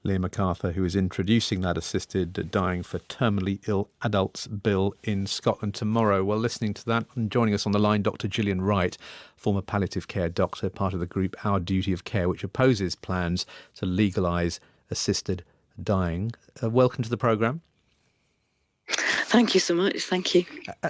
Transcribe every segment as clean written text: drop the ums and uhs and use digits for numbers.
Liam McArthur, who is introducing that assisted dying for terminally ill adults bill in Scotland tomorrow. Well, listening to that and joining us on the line, Dr. Gillian Wright, former palliative care doctor, part of the group Our Duty of Care, which opposes plans to legalise assisted dying. Welcome to the programme. Thank you so much. Thank you.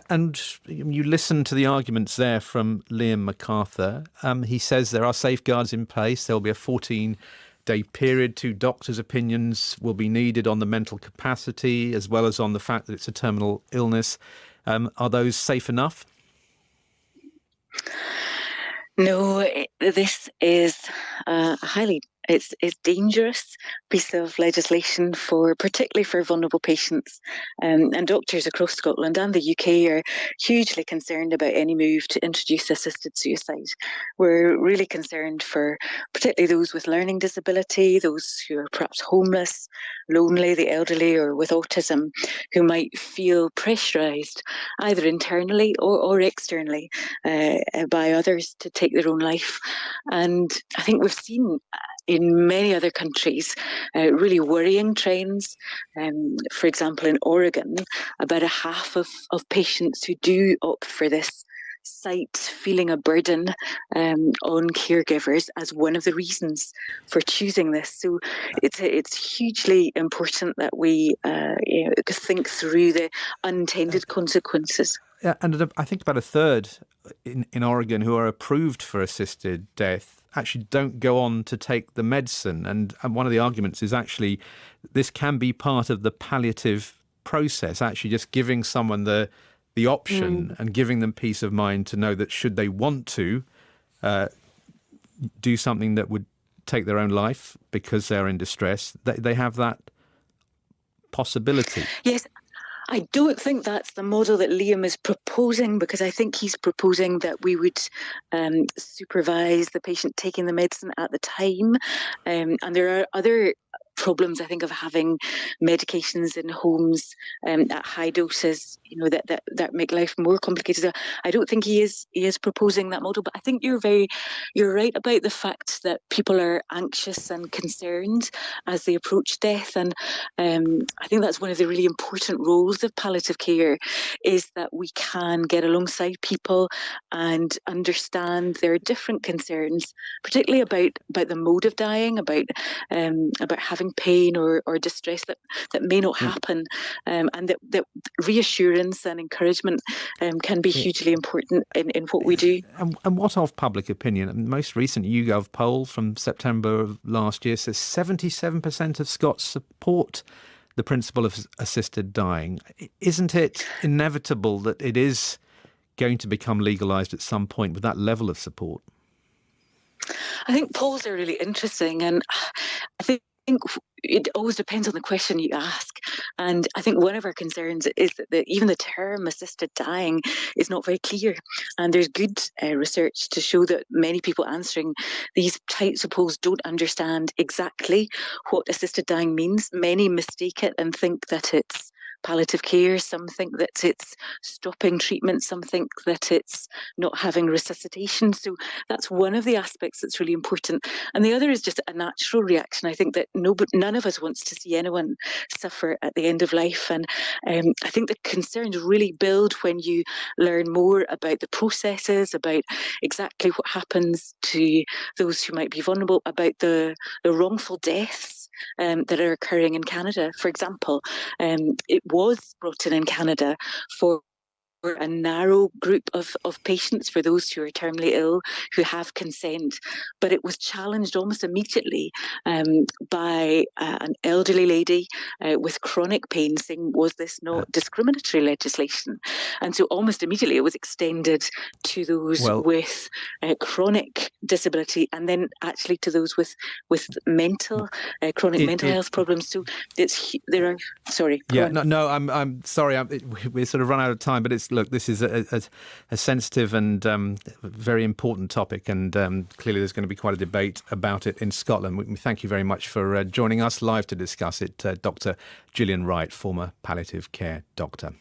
And you listen to the arguments there from Liam McArthur. He says there are safeguards in place. There will be a 14-day period. 2 doctors' opinions will be needed on the mental capacity as well as on the fact that it's a terminal illness. Are those safe enough? No, this is it's dangerous piece of legislation particularly for vulnerable patients, and doctors across Scotland and the UK are hugely concerned about any move to introduce assisted suicide. We're really concerned for particularly those with learning disability, those who are perhaps homeless, lonely, the elderly, or with autism, who might feel pressurised either internally or externally by others to take their own life. And I think we've seen in many other countries really worrying trends. For example, in Oregon, about a half of patients who do opt for this cite feeling a burden on caregivers as one of the reasons for choosing this. So it's hugely important that we think through the unintended consequences. Yeah, and I think about a third in Oregon who are approved for assisted death actually don't go on to take the medicine. And one of the arguments is actually this can be part of the palliative process, actually just giving someone the option and giving them peace of mind to know that should they want to do something that would take their own life because they're in distress, they have that possibility. Yes. I don't think that's the model that Liam is proposing, because I think he's proposing that we would supervise the patient taking the medicine at the time. And there are other problems, I think, of having medications in homes at high doses, that make life more complicated. So I don't think he is proposing that model, but I think you're right about the fact that people are anxious and concerned as they approach death. And I think that's one of the really important roles of palliative care, is that we can get alongside people and understand their different concerns, particularly about the mode of dying, about having pain or distress that may not happen, and that reassurance and encouragement can be hugely important in what we do. And what of public opinion? The most recent YouGov poll from September of last year says 77% of Scots support the principle of assisted dying. Isn't it inevitable that it is going to become legalised at some point with that level of support? I think polls are really interesting, and I think it always depends on the question you ask. And I think one of our concerns is that even the term assisted dying is not very clear. And there's good research to show that many people answering these types of polls don't understand exactly what assisted dying means. Many mistake it and think that it's palliative care, some think that it's stopping treatment, some think that it's not having resuscitation. So that's one of the aspects that's really important. And the other is just a natural reaction. I think that none of us wants to see anyone suffer at the end of life. And I think the concerns really build when you learn more about the processes, about exactly what happens to those who might be vulnerable, about the wrongful deaths that are occurring in Canada. For example, it was brought in Canada for a narrow group of patients, for those who are terminally ill, who have consent. But it was challenged almost immediately by an elderly lady with chronic pain, saying, was this not discriminatory legislation? And so almost immediately it was extended to those with chronic disability, and then actually to those with mental, chronic mental health problems. So I'm sorry, we sort of run out of time, but look, this is a sensitive and very important topic, and clearly there's going to be quite a debate about it in Scotland. We thank you very much for joining us live to discuss it, Dr. Gillian Wright, former palliative care doctor.